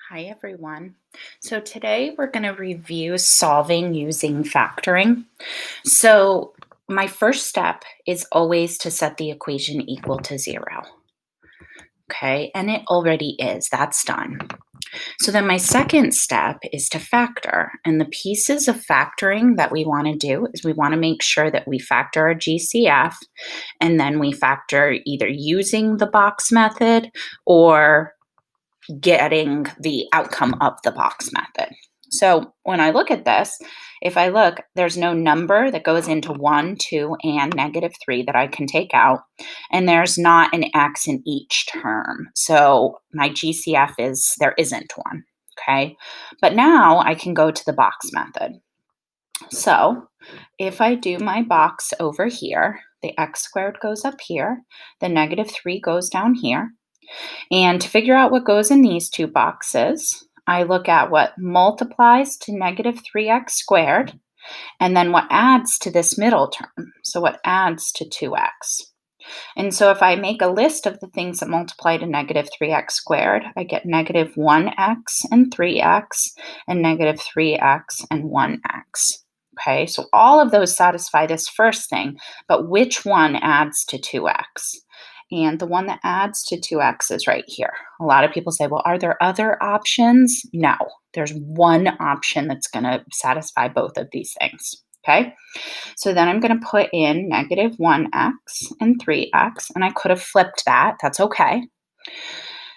Hi, everyone. So today we're going to review solving using factoring. So my first step is always to set the equation equal to 0. Okay, and it already is. That's done. So then my second step is to factor. And the pieces of factoring that we want to do is we want to make sure that we factor our GCF, and then we factor either using the box method or getting the outcome of the box method. So when I look at this, if I look, there's no number that goes into 1, 2, and -3 that I can take out. And there's not an x in each term. So my GCF there isn't one. Okay. But now I can go to the box method. So if I do my box over here, the x squared goes up here, the -3 goes down here. And to figure out what goes in these two boxes, I look at what multiplies to -3x squared, and then what adds to this middle term. So what adds to 2x. And so if I make a list of the things that multiply to -3x squared, I get -1x and 3x, and -3x and 1x. Okay, so all of those satisfy this first thing, but which one adds to 2x? And the one that adds to 2x is right here. A lot of people say, well, are there other options? No, there's one option that's going to satisfy both of these things. Okay, so then I'm going to put in -1x and 3x, and I could have flipped that. That's okay.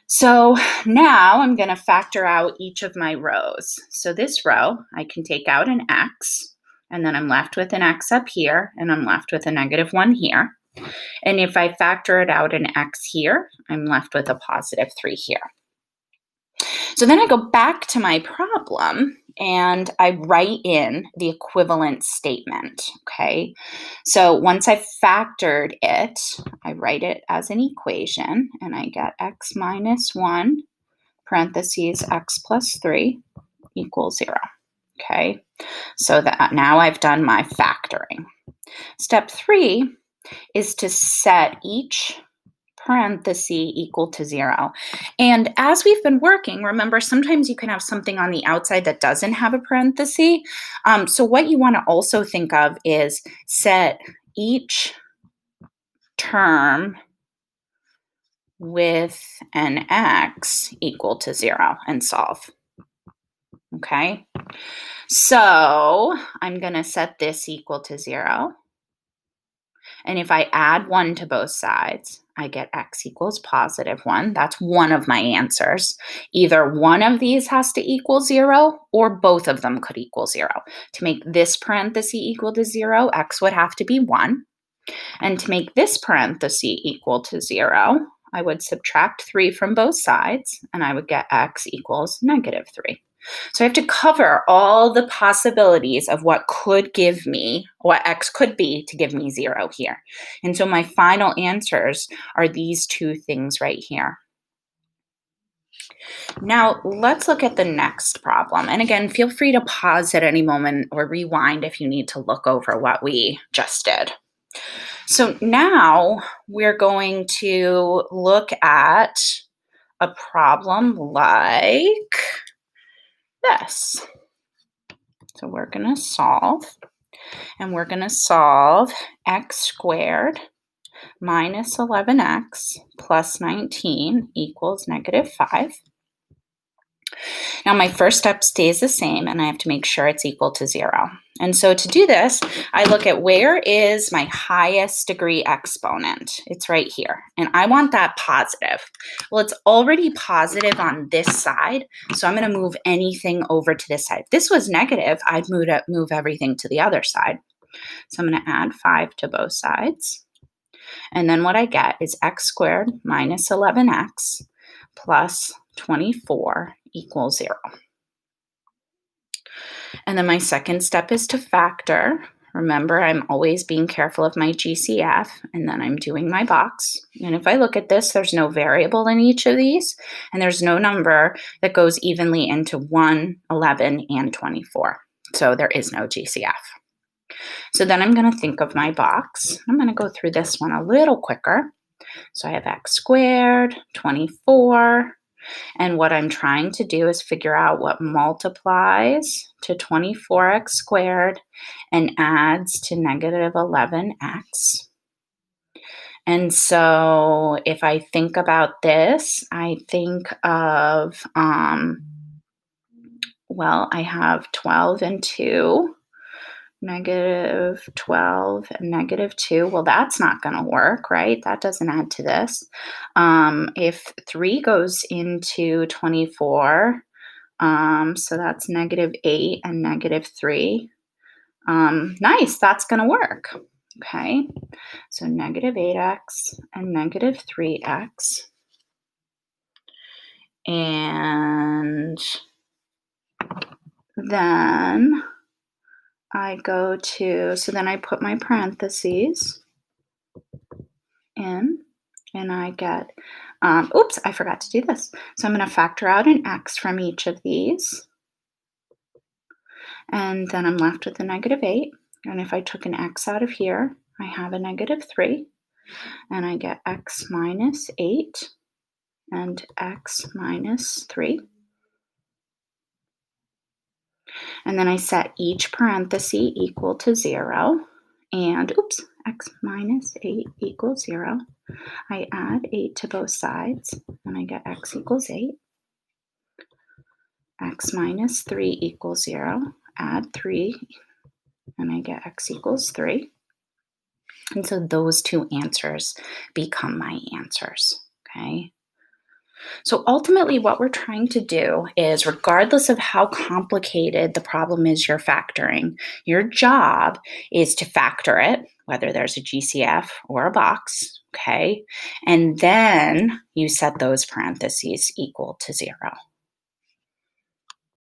So now I'm going to factor out each of my rows. So this row, I can take out an x, and then I'm left with an x up here, and I'm left with a -1 here. And if I factor it out an x here, I'm left with a +3 here. So then I go back to my problem and I write in the equivalent statement, okay? So once I've factored it, I write it as an equation, and I get x minus 1 parentheses x plus 3 equals 0, okay? So that now I've done my factoring. Step 3 is to set each parenthesis equal to 0. And as we've been working, remember, sometimes you can have something on the outside that doesn't have a parenthesis. So what you want to also think of is set each term with an x equal to 0 and solve. Okay, so I'm going to set this equal to 0. And if I add 1 to both sides, I get x equals +1. That's one of my answers. Either one of these has to equal 0, or both of them could equal 0. To make this parenthesis equal to 0, x would have to be 1. And to make this parenthesis equal to 0, I would subtract 3 from both sides, and I would get x equals -3. So I have to cover all the possibilities of what could give me, what x could be to give me 0 here. And so my final answers are these two things right here. Now let's look at the next problem. And again, feel free to pause at any moment or rewind if you need to look over what we just did. So now we're going to look at a problem like this. So we're going to solve, and we're going to solve x squared minus 11x plus 19 equals -5. Now my first step stays the same, and I have to make sure it's equal to 0. And so to do this, I look at where is my highest degree exponent. It's right here, and I want that positive. Well, it's already positive on this side, so I'm going to move anything over to this side. If this was negative, I'd move everything to the other side. So I'm going to add 5 to both sides. And then what I get is x squared minus 11x plus 24 equals 0. And then my second step is to factor. Remember, I'm always being careful of my GCF, and then I'm doing my box. And if I look at this, there's no variable in each of these, and there's no number that goes evenly into 1, 11, and 24. So there is no GCF. So then I'm going to think of my box. I'm going to go through this one a little quicker. So I have x squared, 24. And what I'm trying to do is figure out what multiplies to 24x squared and adds to negative 11x. And so if I think about this, I think of, well, I have 12 and 2, negative 12 and negative 2. Well, that's not going to work, right? That doesn't add to this. If 3 goes into 24, so that's negative 8 and negative 3. Nice, that's going to work. Okay, so negative 8x and negative 3x. And then I go to, so then I put my parentheses in, and I get, oops, I forgot to do this. So I'm going to factor out an x from each of these. And then I'm left with a negative 8. And if I took an x out of here, I have a negative 3. And I get x minus 8 and x minus 3. And then I set each parenthesis equal to 0. And, oops, x minus 8 equals 0. I add 8 to both sides, and I get x equals 8. X minus 3 equals 0. Add 3, and I get x equals 3. And so those two answers become my answers, okay? So ultimately, what we're trying to do is, regardless of how complicated the problem is you're factoring, your job is to factor it, whether there's a GCF or a box, okay? And then you set those parentheses equal to 0.